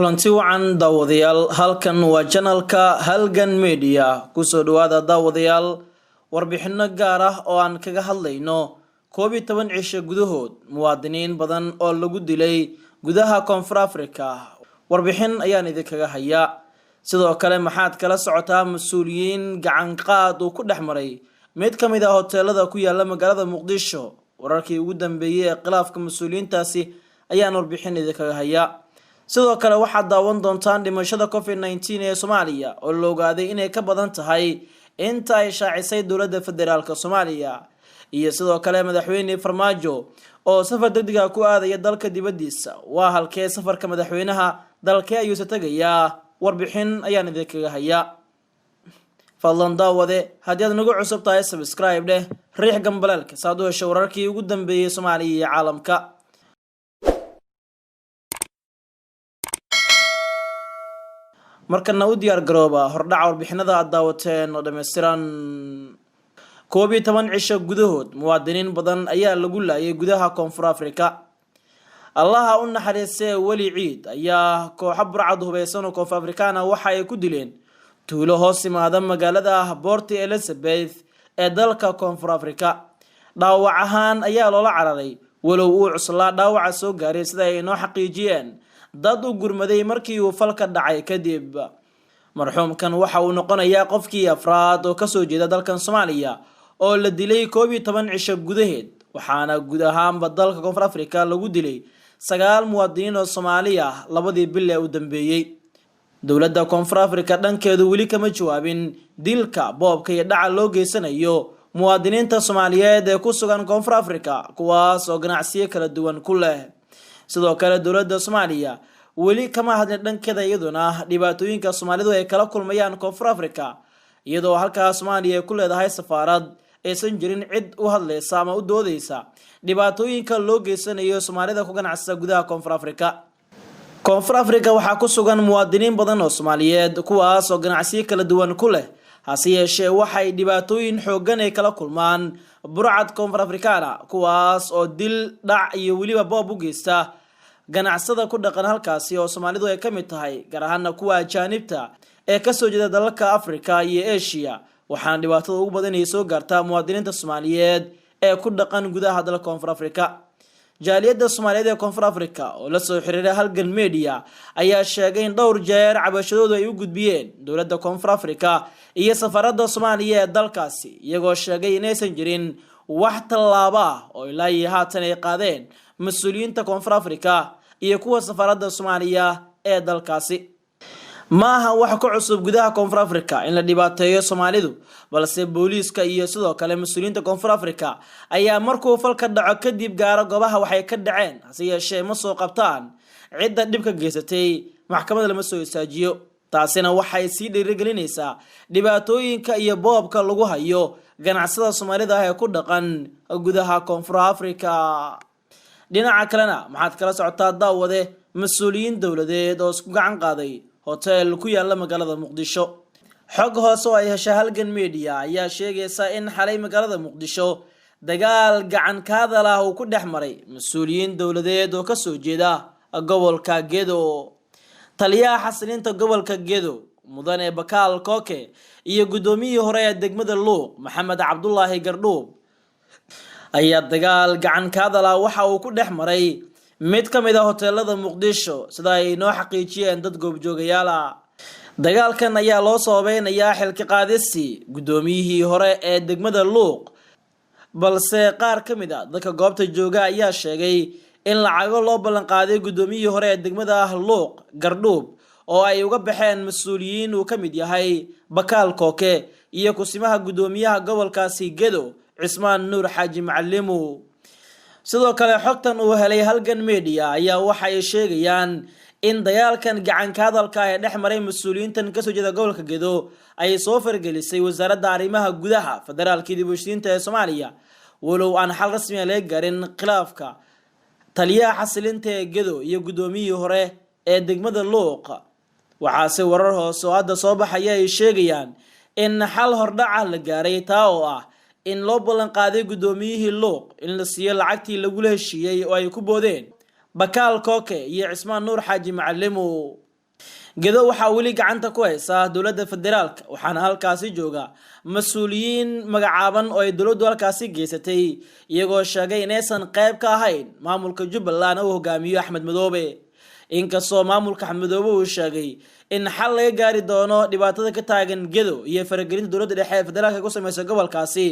kulanti wacan daawadayaal halkan waa channelka Halgan Media kusoo dhawaada daawadayaal warbixino gaar ah oo aan kaga hadlayno 12 cisho gudahood muwaadiniin badan oo lagu dilay gudaha Koonfur Afrika warbixin ayaan idinkaga hayaa sidoo kale maxaad kala socotaa mas'uuliyiin gacan qaad oo ku dhaxmaray mid kamid ah hoteelada ku yaala magaalada Muqdisho wararkii ugu dambeeyay ee khilaafka mas'uuliyiintaasi ayaan warbixin idinkaga hayaa sidoo kale waxaad daawan doontaan dhimashada COVID-19 ee Soomaaliya oo la ogaaday inay ka badan tahay inta ay shaacisay dowladda federaalka Soomaaliya iyo sidoo kale madaxweyne Farmaajo oo safar degdeg ah ku aadaya dalka dibadiisa waa halkee safarka madaxweynaha dalka ayuu tagayaa warbixin ayaan idinkaga hayaa fadlan daawade haddii aad nagu cusub tahay subscribe leh riix gambalaalka saad u hesho wararkii ugu dambeeyay Soomaaliya iyo caalamka markana u diyaar garooba hordhac warbixinada aad daawateen oo dhameystiran 12 cisho gudahood muwaadiniin badan ayaa lagu laayay gudaha Koonfur Afrika allaha u naxariistay wali ciid ayaa koox burcad hubeysan oo Koonfur Afrikaana waxa ay ku dileen tuulo hoos yimaada magaalada Port Elizabeth ee dalka Koonfur Afrika dhaawac ahaan ayaa loola cararay walow uu cuslaa dhaawaca soo gaaray sida ay noo xaqiijiyeen dad u gurmaday markii uu falka dhacay kadib marxuumkan waxa uu noqonayaa qofkii afraad oo ka soo jeeda dalkan Soomaaliya oo la dilay 12 cisho gudaheed waxaana guud ahaanba dalka Koonfur Afrika lagu dilay 9 muwaadiniin oo Soomaali ah labadii bil ee u dambeeyay dowladda Koonfur Afrika dhankeedu wali kama jawaabin dilka boobka iyo dhaca loo geysanayo muwaadiniinta Soomaaliyeed ee ku sugan Koonfur Afrika kuwaas oo ganacsiyo kala duwan ku leh sidoo kale dowladda Soomaaliya wali kama hadlin dhankeeda iyaduna dhibaatooyinka Soomaalidu ay kala kulmayaan Koonfur Afrika iyadoo halka Soomaaliya ku leedahay safaarad aysan jirin cid u hadlaysa ama u doodaysa dhibaatooyinka loo geysanayo Soomaalida ku ganacsada gudaha Koonfur Afrika Koonfur Afrika waxa ku sugan muwaadiniin badan oo Soomaaliyeed kuwaas oo ganacsiyo kala duwan ku leh hase yeeshee waxay dhibaatooyin xooggan ay kala kulmaan burcad Koonfur Afrikaana kuwaas oo dil dhac iyo waliba boob u geysta ganacsada ku dhaqan halkaasi oo Soomaalidu ay kamid tahay gaar ahaan kuwa ajaanibta ee ka soo jeeda dalalka Afrika iyo Asia waxaan dhibaatada ugu badan ay soo gaartaa muwaadiniinta Soomaaliyeed ee ku dhaqan gudaha dalka Koonfur Afrika jaaliyadda Soomaaliyeed ee Koonfur Afrika oo la soo xiriiray Halgan Media ayaa sheegay in dhowr jeer cabashadoodu ay u gudbiyeen dowladda Koonfur Afrika iyo safaradda Soomaaliya ee dalkaasi iyagoo sheegay inaysan jirin wax tallaabo ah oo ilaa iyo haatan ay qaadeen mas'uuliyiinta Koonfur Afrika iyo kuwa safaradda Soomaaliya ee dalkaasi maaha wax ku cusub gudaha Koonfur Afrika in la dhibaateeyo Soomaalidu balse booliiska iyo sidoo kale mas'uuliyiinta Koonfur Afrika ayaa markuu falka dhaco kadib gaaro goobaha waxay ka dhaceen hase yeeshee ma soo qabtaan cidda dhibka geysatay maxkamadda lama soo istaajiyo taasina waxay sii dhiirigelinaysaa dhibaatooyinka iyo boobka lagu hayo ganacsada Soomaalida ee ku dhaqan gudaha Koonfur Afrika dhinaca kalena maxaad kala socotaa daawade mas'uuliyiin dawladeed oo isku gacan qaaday hotel ku yaala magaalada Muqdisho xog hoos oo ay heshay Halgan Media ayaa sheegaysa in xalay magaalada Muqdisho dagaal gacan ka hadal ah uu ku dhaxmaray mas'uuliyiin dawladeed oo ka soo jeeda gobolka Gedo taliyaha xasilinta gobolka Gedo mudane Bakaal Koke iyo gudoomiyihii hore ee degmada Luuq Maxamed Cabdullaahi Gardhuub ayaa dagaal gacan ka hadal ah waxa uu ku dhaxmaray mid kamid ah hoteelada Muqdisho sida ay noo xaqiijiyeen dad goobjoogayaal ah dagaalkan ayaa loo sabaynayaa xilka qaadisi gudoomiyihii hore ee degmada Luuq balse qaar kamid ah dadka goobta jooga ayaa sheegay in lacago loo ballan qaaday gudoomiyihii hore ee degmada Luuq Gardhuub oo ay uga baxeen mas'uuliyiin uu kamid yahay Bakaal Koke iyo kusimaha gudoomiyaha gobolkaasi Gedo Cismaan Nuur Xaaji Macalimo sidoo kale xogtan uu helay Halgan Media ayaa waxa ay sheegayaan in dagaalkan gacan ka hadalka ee dhexmaray mas'uuliyiintan ka soo jeeda gobolka Gedo ay soo fargelisay wasaaradda arrimaha gudaha federaalka dib u heshiisiinta ee Soomaaliya walow aan xal rasmi ah laga gaarin khilaafka taliyaha xasilinta ee Gedo iyo gudoomiyihii hore ee degmada Luuq waxaase warar hoos oo hadda soo baxaya ay sheegayaan in xal hordhac la gaaray taa oo ah in loo ballan qaaday gudoomiyihii Luuq in la siiyo lacagtii lagu heshiiyay oo ay ku boodeen Bakaal Koke iyo Cismaan Nuur Xaaji Macalimo gedo waxaa weli gacanta ku haysa dowladda federaalka waxaana halkaasi jooga mas-uuliyiin magacaaban oo ay dowladdu halkaasi geysatay iyagoo sheegay inaysan qayb ka ahayn maamulka Jubbaland uu hogaamiyo Axmed Madoobe. inkastoo maamulka Axmed Madoobe uu sheegay in xal laga gaari doono dhibaatada ka taagan gedo iyo faragelinta dowladda dhexe ee federaalka ku sameysay gobolkaasi,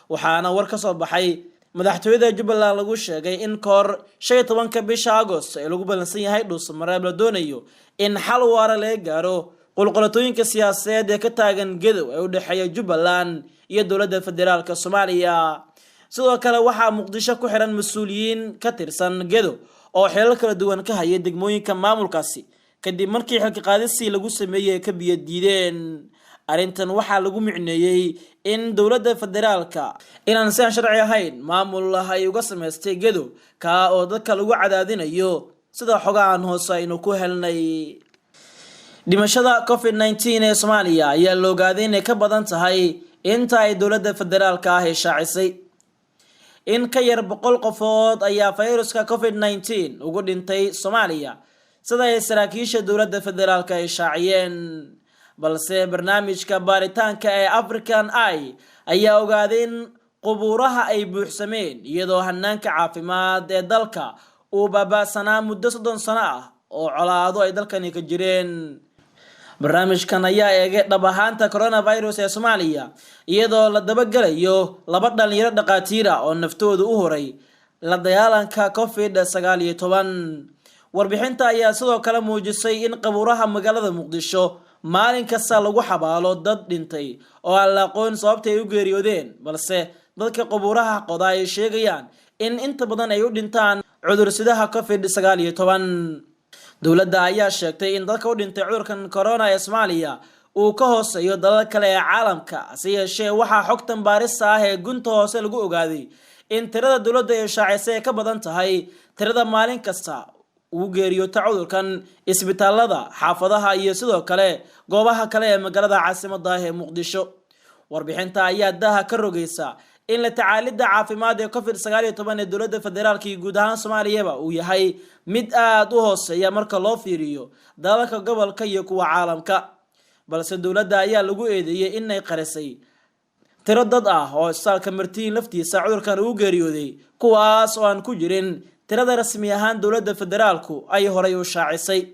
waxaana war ka soo baxay madaxtooyada Jubbaland lagu sheegay in koor 15 bisha Agost ee lagu balansan yahay Dhuusamareeb la doonayo in xal waara laga gaaro qulqulatooyinka siyaasadeed ee ka taagan gedo ee u dhaxeeya Jubbaland iyo dowladda federaalka Soomaaliya. sidoo kale waxaa Muqdisho ku xiran mas'uuliyiin ka tirsan gedo oo xilal kala duwan ka haya degmooyinka maamulkaasi kadib markii xilka qaadisi lagu sameeyay ka biyo diideen. arrintan waxaa lagu micneeyay in dowladda federaalka inaan si sharci ahayn maamul ay uga sameystay gedo ka oo dadka lagu cadaadinayo sida xogaan hoose aynu ku helnay. dhimashada COVID-19 ee Soomaaliya ayaa la ogaaday inay ka badan tahay inta ay dowladda federaalka ah shaacisay. in ka yar 100 qofood ayaa fayraska COVID-19 ugu dhintay Soomaaliya sida ay saraakiisha dowladda federaalka ay shaaciyeen, balse barnaamijka baaritaanka ee African Eye ayaa ogaaday in qubuuraha ay buuxsameen iyadoo hanaanka caafimaad ee dalka uu baaba'sanaa muddo 30 sano ah oo colaado ay dalkani ka jireen. barnaamijkan ayaa eegay dhab ahaanta coronavirus ee Soomaaliya iyadoo la dabagalayo 2 dhalinyaro dhaqaatiir ah oo naftooda u horay la dagaalanka COVID-19. warbixinta ayaa sidoo kale muujisay in qubuuraha magaalada Muqdisho maalin kasta lagu xabaalo dad dhintay oo aan la aqoon sababta ay u geeriyoodeen, balse dadka qubuuraha qoda ay sheegayaan in inta badan ay u dhintaan cudursidaha COVID-19. dowladda ayaa sheegtay in dadka u dhintay cudurkan corona ee Soomaaliya uu ka hooseeyo dalal kale ee caalamka, hase yeeshee waxaa xogtan baarista ah ee gunta hoose lagu ogaaday in tirada dowladda ee shaacisay ka badan tahay tirada maalin kasta uu geeriyoota cudurkan isbitaalada, xaafadaha iyo sidoo kale goobaha kale ee magaalada caasimadda ah ee Muqdisho. warbixinta ayaa daha ka rogaysa in la tacaalida caafimaad ee COVID-19 ee dowladda federaalka iyo guud ahaan Soomaaliya uu yahay mid aad u hooseeya marka loo fiiriyo dalalka gobolka iyo kuwa caalamka, balse dowladda ayaa lagu eedeeyay inay qarisay tiro dad ah oo isbitaalka Martiin laftiisa cudurkan uu geeriyooday kuwaas oo aan ku jirin tirada rasmi ahaan dowladda federaalku ay horay u shaacisay.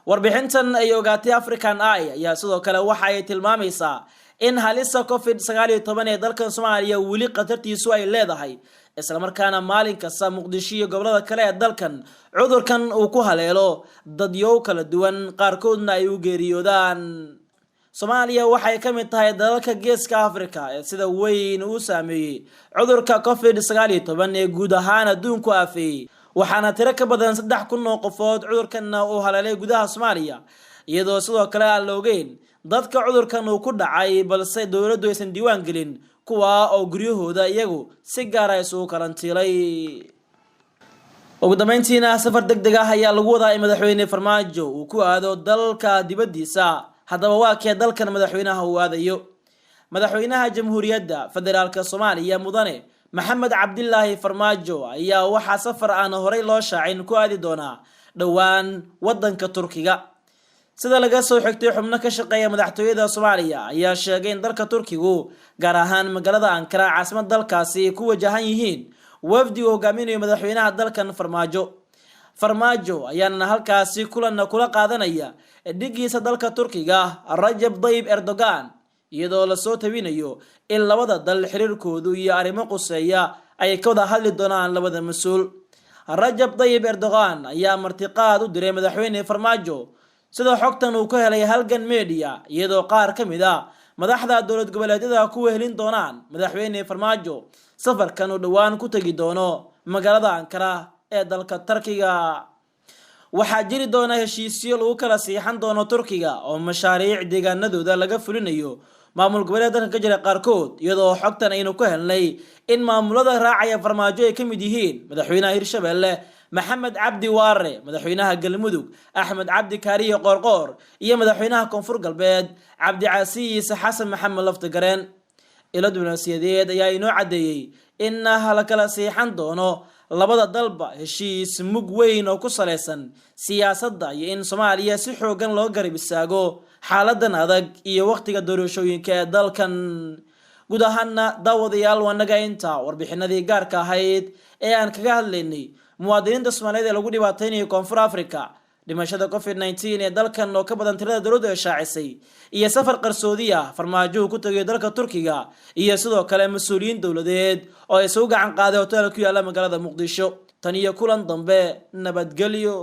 warbixintan ay ogaatay African Eye ayaa sidoo kale waxa ay tilmaamaysaa in halista COVID-19 ee dalka Soomaaliya weli qatartiisu ay leedahay, isla markaana maalin kasta Muqdisho iyo gobolada kale ee dalkan cudurkan uu ku haleelo dadyow kala duwan qaarkoodna ay u geeriyoodaan. Soomaaliya waxay ka mid tahay dalalka Geeska Afrika ee sida weyn u saameeyay cudurka COVID-19 ee guud ahaan adduunka afeeyay, waxaana tiro ka badan 3,000 oo qofood cudurkan uu haleelay gudaha Soomaaliya, iyadoo sidoo kale aan la ogeyn dadka cudurkan uu ku dhacay, balse dowladdu aysan diiwaan gelin kuwa oo guryahooda iyagu si gaar ah isugu karantiilay. ugu dambeyntiina safar degdeg ah ayaa lagu wadaa in madaxweyne Farmaajo uu ku aado dalka dibadiisa. haddaba waa kee dalkan madaxweynaha uu aadayo? madaxweynaha Jamhuuriyadda Federaalka Soomaaliya Mudane Maxamed Cabdilaahi Farmaajo ayaa waxaa safar aan horey loo shaacin ku aadi doonaa dhawaan wadanka Turkiga. sida laga soo xigtay xubno ka shaqeeya madaxtooyada Soomaaliya ayaa sheegay in dalka Turkigu gaar ahaan magaalada Ankara caasimadda dalkaasi ku wajahan yihiin wafdi uu hogaaminayo madaxweynaha dalkan Farmaajo ayaana halkaasi kula qaadanaya dhigiisa dalka Turkiga Rajab Tayyip Erdogan, iyadoo la soo tabinayo in labada dal xiriirkoodu iyo arrimo quseeya ay ka wada hadli doonaan labada mas'uul. Rajab Tayyip Erdogan ayaa martiqaad u diray madaxweyne Farmaajo sida xogtan uu ka helay Halgan Media, iyadoo qaar ka mid ah madaxda dowlad goboleedyada ku wehelin doonaan madaxweyne Farmaajo safarkan uu dhawaan ku tagi doono magaalada Ankara ee dalka Turkiga. waxaa jiri doona heshiisyo lagu kala siixan doono Turkiga oo mashaariic deegaanadooda laga fulinayo maamul goboleedka ka jira qaarkood, iyadoo xogtan aynu ku helnay in maamulada raacaya Farmaajo ay ka mid yihiin madaxweynaha Hirshabelle Maxamed Cabdi Waare, madaxweynaha Galmudug Axmed Cabdi Kaariye Qoorqoor iyo madaxweynaha Koonfur Galbeed Cabdi Casiis Xasan Maxamed Laftagareen. ilo diblomaasiyadeed ayaa inoo cadeeyay in la kala siixan doono labada dalba heshiis mug weyn oo ku saleysan siyaasadda iyo in Soomaaliya si xoogan loo garab istaago xaaladan adag iyo waqtiga doorashooyinka ee dalkan. guud ahaana daawadayaal wanaga inta warbixinadii gaarka ahayd ee aan kaga hadlaynay muwaadiniinta Soomaaliyeed ee lagu dhibaateynayo Koonfur Afrika, dhimashada COVID-19 ee dalkan oo ka badan tirada dawladda ee shaacisay, iyo safar qarsoodi ah farmaajo ku tagay dalka Turkiga, iyo sidoo kale mas'uuliyiin dawladeed oo ay soo gacan qaaday hotel ku yaala magaalada Muqdisho. tan iyo kulan dambe, nabadgelyo.